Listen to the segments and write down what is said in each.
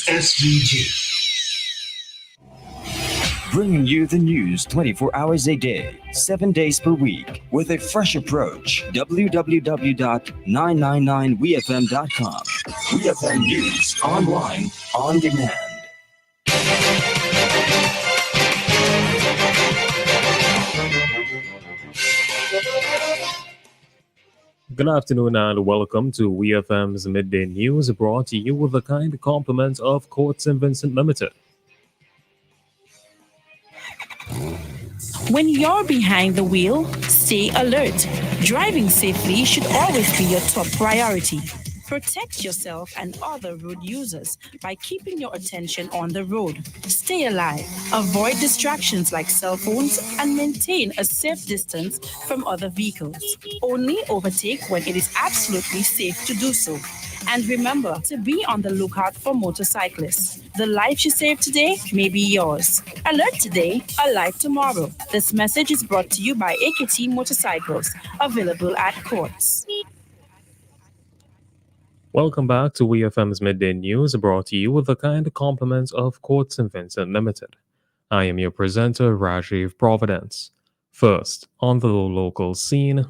SVG. Bringing you the news 24 hours a day, 7 days per week, with a fresh approach. www.999wefm.com. WeFM News, online, on demand. Good afternoon and welcome to WEFM'S Midday News, brought to you with the kind compliments of Court St. Vincent Limited. When you're behind the wheel, stay alert. Driving safely should always be your top priority. Protect yourself and other road users by keeping your attention on the road. Stay alive. Avoid distractions like cell phones and maintain a safe distance from other vehicles. Only overtake when it is absolutely safe to do so. And remember to be on the lookout for motorcyclists. The life you save today may be yours. Alert today, alive tomorrow. This message is brought to you by AKT Motorcycles, available at courts. Welcome back to WEFM's Midday News, brought to you with the kind compliments of Court St. Vincent Limited. I am your presenter, Rajiv Providence. First, on the local scene,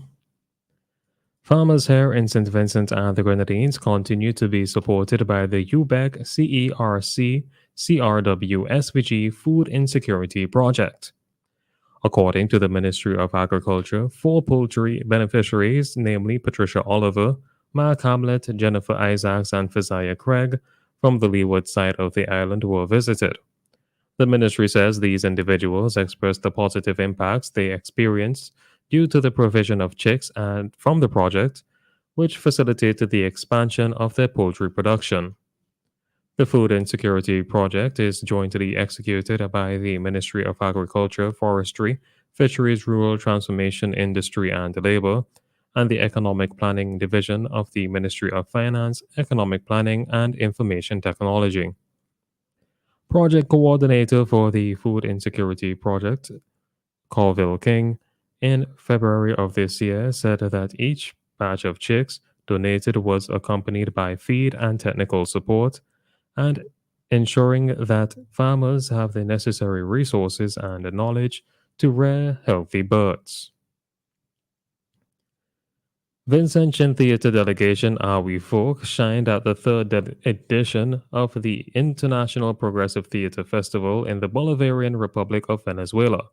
farmers here in St. Vincent and the Grenadines continue to be supported by the UBEC CERC CRW SVG Food Insecurity Project. According to the Ministry of Agriculture, 4 poultry beneficiaries, namely Patricia Oliver, Mark Hamlet, Jennifer Isaacs, and Fazia Craig, from the leeward side of the island were visited. The ministry says these individuals expressed the positive impacts they experienced due to the provision of chicks and from the project, which facilitated the expansion of their poultry production. The Food Insecurity Project is jointly executed by the Ministry of Agriculture, Forestry, Fisheries, Rural Transformation, Industry and Labor, and the Economic Planning Division of the Ministry of Finance, Economic Planning and Information Technology. Project coordinator for the Food Insecurity Project, Colville King, in February of this year said that each batch of chicks donated was accompanied by feed and technical support, and ensuring that farmers have the necessary resources and knowledge to rear healthy birds. Vincentian Theatre delegation Are We Folk shined at the third edition of the International Progressive Theatre Festival in the Bolivarian Republic of Venezuela.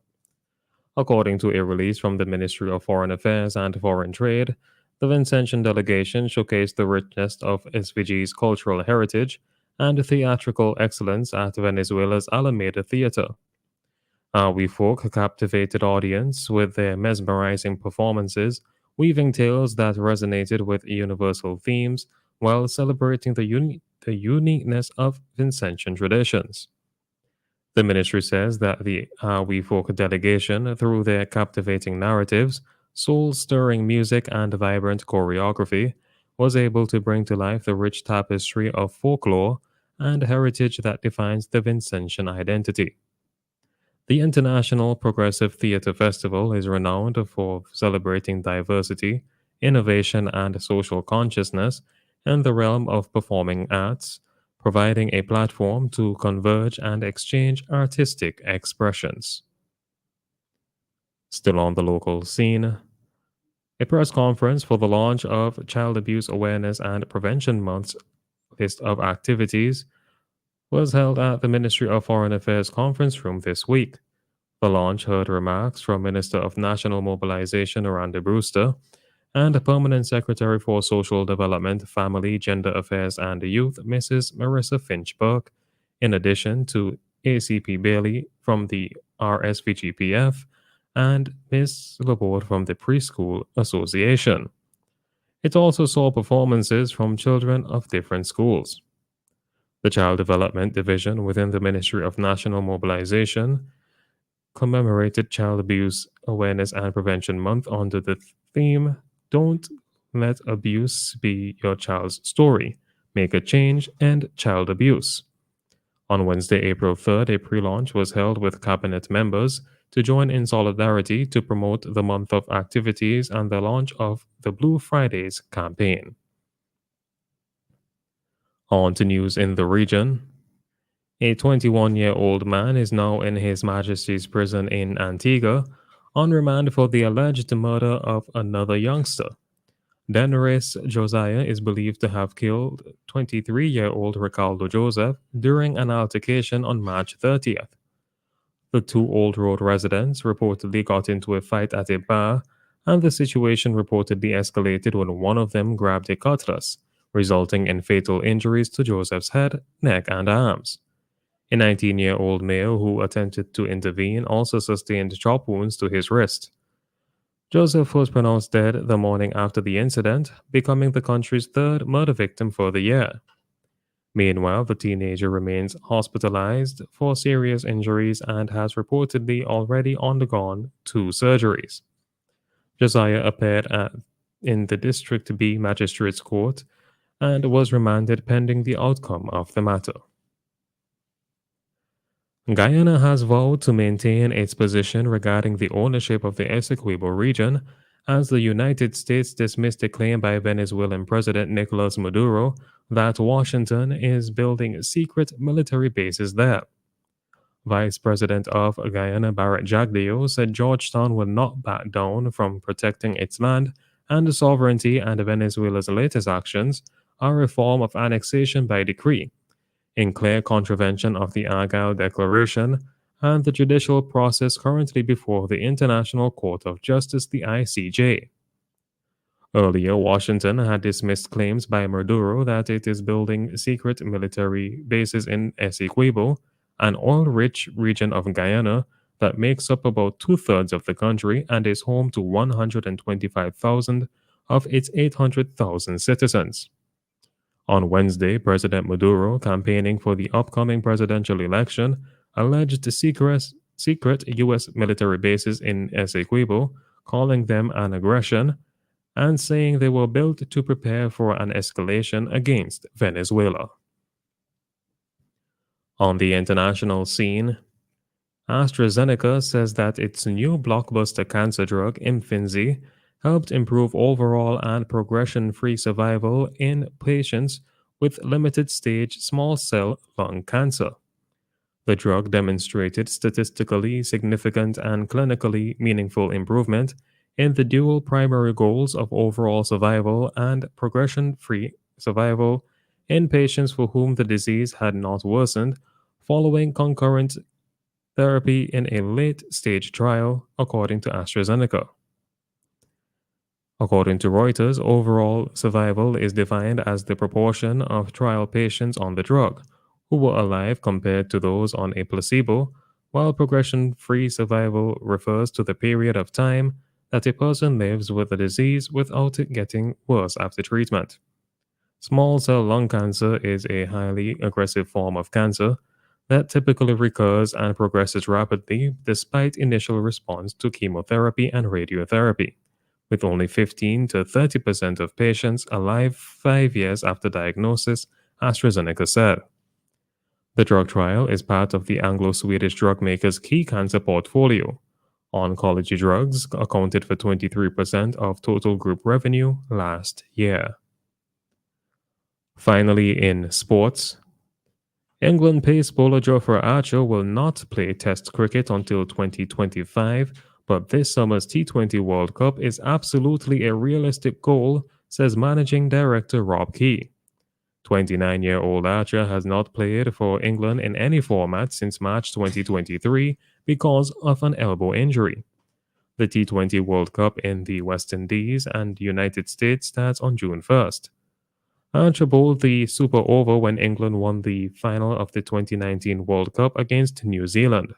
According to a release from the Ministry of Foreign Affairs and Foreign Trade, the Vincentian delegation showcased the richness of SVG's cultural heritage and theatrical excellence at Venezuela's Alameda Theatre. Are We Folk captivated audience with their mesmerizing performances, weaving tales that resonated with universal themes while celebrating the uniqueness of Vincentian traditions. The ministry says that the Are We Folk delegation, through their captivating narratives, soul-stirring music, and vibrant choreography, was able to bring to life the rich tapestry of folklore and heritage that defines the Vincentian identity. The International Progressive Theatre Festival is renowned for celebrating diversity, innovation, and social consciousness in the realm of performing arts, providing a platform to converge and exchange artistic expressions. Still on the local scene, a press conference for the launch of Child Abuse Awareness and Prevention Month's list of activities was held at the Ministry of Foreign Affairs conference room this week. The launch heard remarks from Minister of National Mobilization Aranda Brewster and Permanent Secretary for Social Development, Family, Gender Affairs and Youth, Mrs. Marissa Finch-Burke, in addition to ACP Bailey from the RSVGPF and Ms. Laborde from the Preschool Association. It also saw performances from children of different schools. The Child Development Division within the Ministry of National Mobilization commemorated Child Abuse Awareness and Prevention Month under the theme, Don't Let Abuse Be Your Child's Story, Make a Change, End Child Abuse. On Wednesday, April 3rd, a pre-launch was held with cabinet members to join in solidarity to promote the month of activities and the launch of the Blue Fridays campaign. On to news in the region. A 21-year-old man is now in His Majesty's prison in Antigua on remand for the alleged murder of another youngster. Danaris Josiah is believed to have killed 23-year-old Ricardo Joseph during an altercation on March 30th. The two Old Road residents reportedly got into a fight at a bar, and the situation reportedly escalated when one of them grabbed a cutlass, resulting in fatal injuries to Joseph's head, neck, and arms. A 19-year-old male who attempted to intervene also sustained chop wounds to his wrist. Joseph was pronounced dead the morning after the incident, becoming the country's third murder victim for the year. Meanwhile, the teenager remains hospitalized for serious injuries and has reportedly already undergone 2 surgeries. Josiah appeared in the District B Magistrates Court and was remanded pending the outcome of the matter. Guyana has vowed to maintain its position regarding the ownership of the Essequibo region as the United States dismissed a claim by Venezuelan President Nicolas Maduro that Washington is building secret military bases there. Vice President of Guyana Barrett Jagdeo said Georgetown will not back down from protecting its land and sovereignty, and Venezuela's latest actions are a form of annexation by decree, in clear contravention of the Argyll Declaration and the judicial process currently before the International Court of Justice, the ICJ. Earlier, Washington had dismissed claims by Maduro that it is building secret military bases in Essequibo, an oil-rich region of Guyana that makes up about 2/3 of the country and is home to 125,000 of its 800,000 citizens. On Wednesday, President Maduro, campaigning for the upcoming presidential election, alleged secret U.S. military bases in Essequibo, calling them an aggression, and saying they were built to prepare for an escalation against Venezuela. On the international scene, AstraZeneca says that its new blockbuster cancer drug, Imfinzi, helped improve overall and progression-free survival in patients with limited-stage small cell lung cancer. The drug demonstrated statistically significant and clinically meaningful improvement in the dual primary goals of overall survival and progression-free survival in patients for whom the disease had not worsened following concurrent therapy in a late-stage trial, according to AstraZeneca. According to Reuters, overall survival is defined as the proportion of trial patients on the drug who were alive compared to those on a placebo, while progression-free survival refers to the period of time that a person lives with the disease without it getting worse after treatment. Small cell lung cancer is a highly aggressive form of cancer that typically recurs and progresses rapidly despite initial response to chemotherapy and radiotherapy, with only 15 to 30% of patients alive 5 years after diagnosis, AstraZeneca said. The drug trial is part of the Anglo-Swedish drug maker's key cancer portfolio. Oncology drugs accounted for 23% of total group revenue last year. Finally, in sports, England pace bowler Jofra Archer will not play Test cricket until 2025, but this summer's T20 World Cup is absolutely a realistic goal, says Managing Director Rob Key. 29-year-old Archer has not played for England in any format since March 2023 because of an elbow injury. The T20 World Cup in the West Indies and United States starts on June 1st. Archer bowled the super over when England won the final of the 2019 World Cup against New Zealand.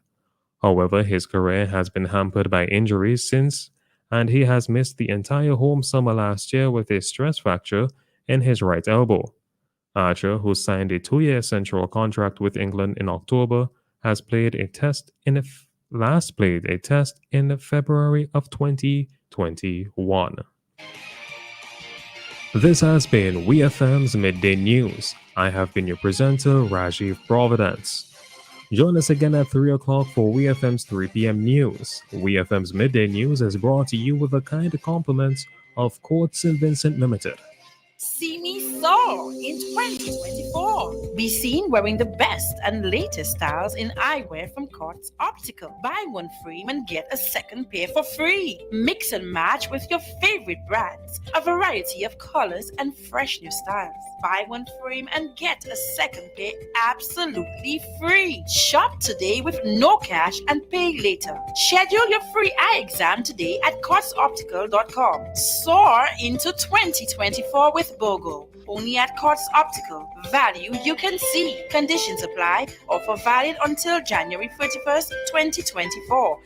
However, his career has been hampered by injuries since, and he has missed the entire home summer last year with a stress fracture in his right elbow. Archer, who signed a 2-year central contract with England in October, has last played a test in February of 2021. This has been WEFM'S Midday News. I have been your presenter, Rajiv Providence. Join us again at 3 o'clock for WEFM's 3 p.m. news. WEFM's Midday News is brought to you with the kind compliments of Court St. Vincent Limited. See me soar in 2024. Be seen wearing the best and latest styles in eyewear from Courts Optical. Buy one frame and get a second pair for free. Mix and match with your favorite brands. A variety of colors and fresh new styles. Buy one frame and get a second pair absolutely free. Shop today with no cash and pay later. Schedule your free eye exam today at courtsoptical.com. Soar into 2024 with BOGO. Only at Courts Optical. Value you can see. Conditions apply. Offer valid until January 31st, 2024.